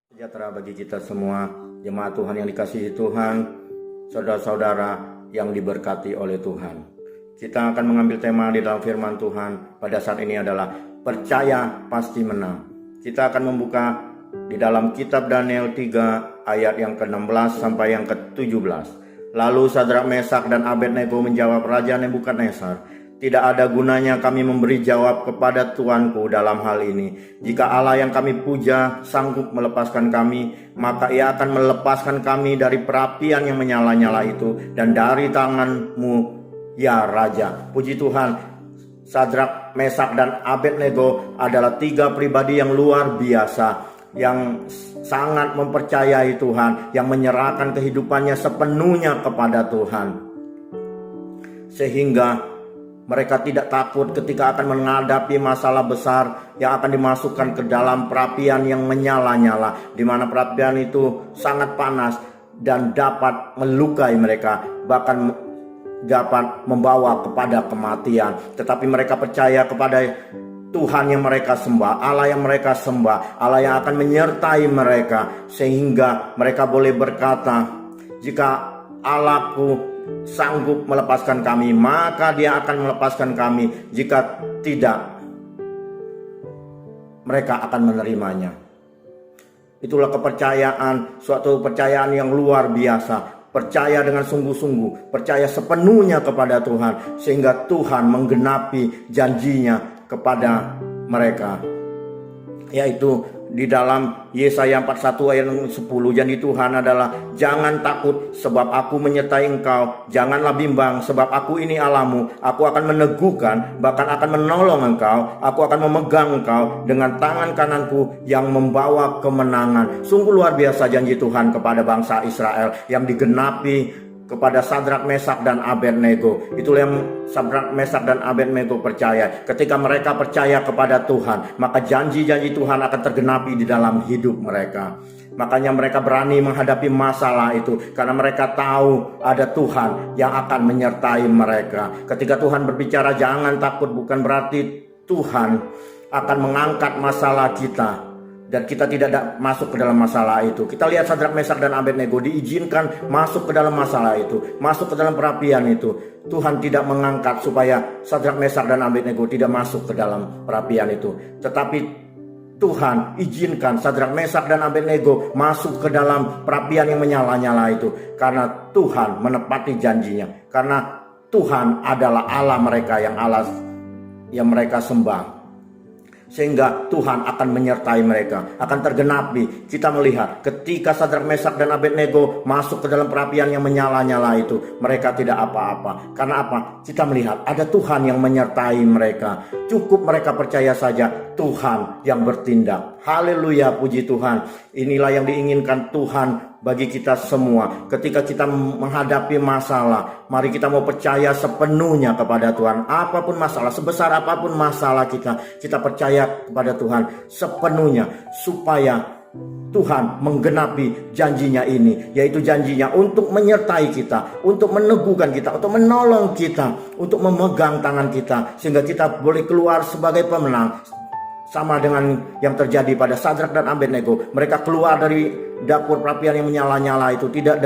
Sejahtera bagi kita semua, jemaat Tuhan yang dikasihi Tuhan, saudara-saudara yang diberkati oleh Tuhan. Kita akan mengambil tema di dalam firman Tuhan pada saat ini adalah percaya pasti menang. Kita akan membuka di dalam kitab Daniel 3 ayat yang ke-16 sampai yang ke-17. Lalu Sadrak, Mesak, dan Abednego menjawab Raja Nebukadnezar, "Tidak ada gunanya kami memberi jawab kepada Tuanku dalam hal ini. Jika Allah yang kami puja sanggup melepaskan kami, maka Ia akan melepaskan kami dari perapian yang menyala-nyala itu dan dari tangan-Mu, ya Raja." Puji Tuhan, Sadrak, Mesak, dan Abednego adalah tiga pribadi yang luar biasa, yang sangat mempercayai Tuhan, yang menyerahkan kehidupannya sepenuhnya kepada Tuhan, sehingga mereka tidak takut ketika akan menghadapi masalah besar yang akan dimasukkan ke dalam perapian yang menyala-nyala, di mana perapian itu sangat panas dan dapat melukai mereka, bahkan dapat membawa kepada kematian. Tetapi mereka percaya kepada Tuhan yang mereka sembah, Allah yang mereka sembah, Allah yang akan menyertai mereka, sehingga mereka boleh berkata, "Jika Allahku sanggup melepaskan kami, maka Dia akan melepaskan kami. Jika tidak, mereka akan menerimanya." Itulah kepercayaan, suatu kepercayaan yang luar biasa. Percaya dengan sungguh-sungguh, percaya sepenuhnya kepada Tuhan, sehingga Tuhan menggenapi janjinya kepada mereka, yaitu di dalam Yesaya 41 ayat 10, janji Tuhan adalah, "Jangan takut sebab aku menyertai engkau, janganlah bimbang sebab aku ini Allahmu, aku akan meneguhkan, bahkan akan menolong engkau, aku akan memegang engkau dengan tangan kananku yang membawa kemenangan." Sungguh luar biasa janji Tuhan kepada bangsa Israel yang digenapi kepada Sadrak, Mesak, dan Abednego. Itulah yang Sadrak, Mesak, dan Abednego percaya. Ketika mereka percaya kepada Tuhan, maka janji-janji Tuhan akan tergenapi di dalam hidup mereka. Makanya mereka berani menghadapi masalah itu, karena mereka tahu ada Tuhan yang akan menyertai mereka. Ketika Tuhan berbicara jangan takut, bukan berarti Tuhan akan mengangkat masalah kita dan kita tidak masuk ke dalam masalah itu. Kita lihat Sadrak, Mesak, dan Abednego diizinkan masuk ke dalam masalah itu, masuk ke dalam perapian itu. Tuhan tidak mengangkat supaya Sadrak, Mesak, dan Abednego tidak masuk ke dalam perapian itu, tetapi Tuhan izinkan Sadrak, Mesak, dan Abednego masuk ke dalam perapian yang menyala-nyala itu, karena Tuhan menepati janjinya, karena Tuhan adalah Allah mereka, yang mereka sembah, sehingga Tuhan akan menyertai mereka, akan tergenapi. Kita melihat ketika Sadrak, Mesak, dan Abednego masuk ke dalam perapian yang menyala-nyala itu, mereka tidak apa-apa. Karena apa? Kita melihat ada Tuhan yang menyertai mereka. Cukup mereka percaya saja Tuhan yang bertindak. Haleluya, puji Tuhan. Inilah yang diinginkan Tuhan bagi kita semua. Ketika kita menghadapi masalah, mari kita mau percaya sepenuhnya kepada Tuhan. Apapun masalah, sebesar apapun masalah kita percaya kepada Tuhan sepenuhnya, supaya Tuhan menggenapi janjinya ini, yaitu janjinya untuk menyertai kita, untuk meneguhkan kita, untuk menolong kita, untuk memegang tangan kita, sehingga kita boleh keluar sebagai pemenang. Sama dengan yang terjadi pada Sadrak dan Abednego, mereka keluar dari dapur perapian yang menyala-nyala itu tidak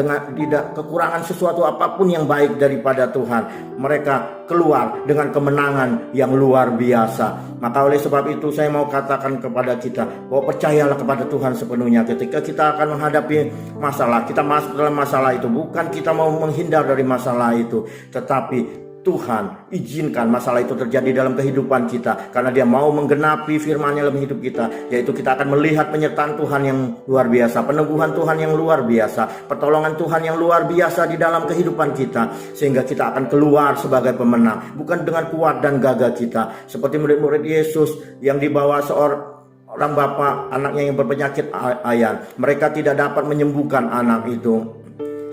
kekurangan sesuatu apapun yang baik daripada Tuhan. Mereka keluar dengan kemenangan yang luar biasa. Maka oleh sebab itu saya mau katakan kepada kita bahwa percayalah kepada Tuhan sepenuhnya. Ketika kita akan menghadapi masalah, kita masuk dalam masalah itu, bukan kita mau menghindar dari masalah itu, tetapi Tuhan izinkan masalah itu terjadi dalam kehidupan kita, karena Dia mau menggenapi firman-Nya dalam hidup kita, yaitu kita akan melihat penyertaan Tuhan yang luar biasa, peneguhan Tuhan yang luar biasa, pertolongan Tuhan yang luar biasa di dalam kehidupan kita, sehingga kita akan keluar sebagai pemenang, bukan dengan kuat dan gagah kita, seperti murid-murid Yesus yang dibawa seorang bapa anaknya yang berpenyakit ayan. Mereka tidak dapat menyembuhkan anak itu,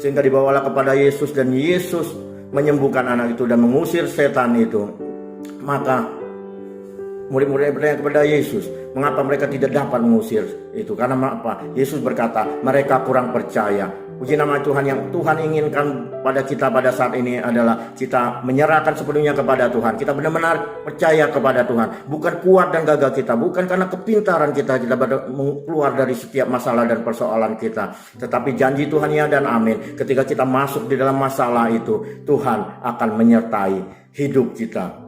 sehingga dibawalah kepada Yesus, dan Yesus menyembuhkan anak itu dan mengusir setan itu. Maka murid-murid bertanya kepada Yesus, mengapa mereka tidak dapat mengusir itu? Karena apa? Yesus berkata, mereka kurang percaya. Puji nama Tuhan. Yang Tuhan inginkan pada kita pada saat ini adalah kita menyerahkan sepenuhnya kepada Tuhan. Kita benar-benar percaya kepada Tuhan. Bukan kuat dan gagah kita, bukan karena kepintaran kita keluar dari setiap masalah dan persoalan kita. Tetapi janji Tuhan ya dan amin. Ketika kita masuk di dalam masalah itu, Tuhan akan menyertai hidup kita.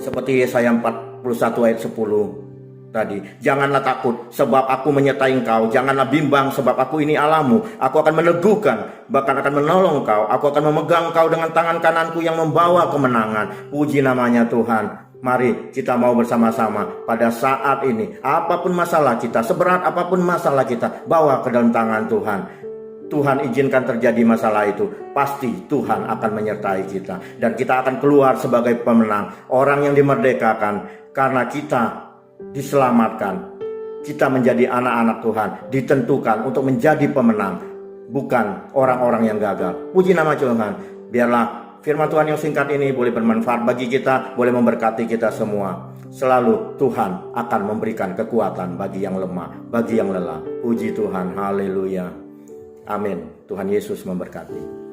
Seperti Yesaya 41 ayat 10 tadi, janganlah takut sebab aku menyertai engkau, janganlah bimbang sebab aku ini Allahmu, aku akan meneguhkan, bahkan akan menolong engkau, aku akan memegang engkau dengan tangan kananku yang membawa kemenangan. Puji namanya Tuhan. Mari kita mau bersama-sama pada saat ini, apapun masalah kita, seberat apapun masalah kita, bawa ke dalam tangan Tuhan. Tuhan izinkan terjadi masalah itu, pasti Tuhan akan menyertai kita, dan kita akan keluar sebagai pemenang, orang yang dimerdekakan, karena kita diselamatkan. Kita menjadi anak-anak Tuhan, ditentukan untuk menjadi pemenang, bukan orang-orang yang gagal. Puji nama Tuhan. Biarlah firman Tuhan yang singkat ini boleh bermanfaat bagi kita, boleh memberkati kita semua. Selalu Tuhan akan memberikan kekuatan bagi yang lemah, bagi yang lelah. Puji Tuhan, haleluya, amin. Tuhan Yesus memberkati.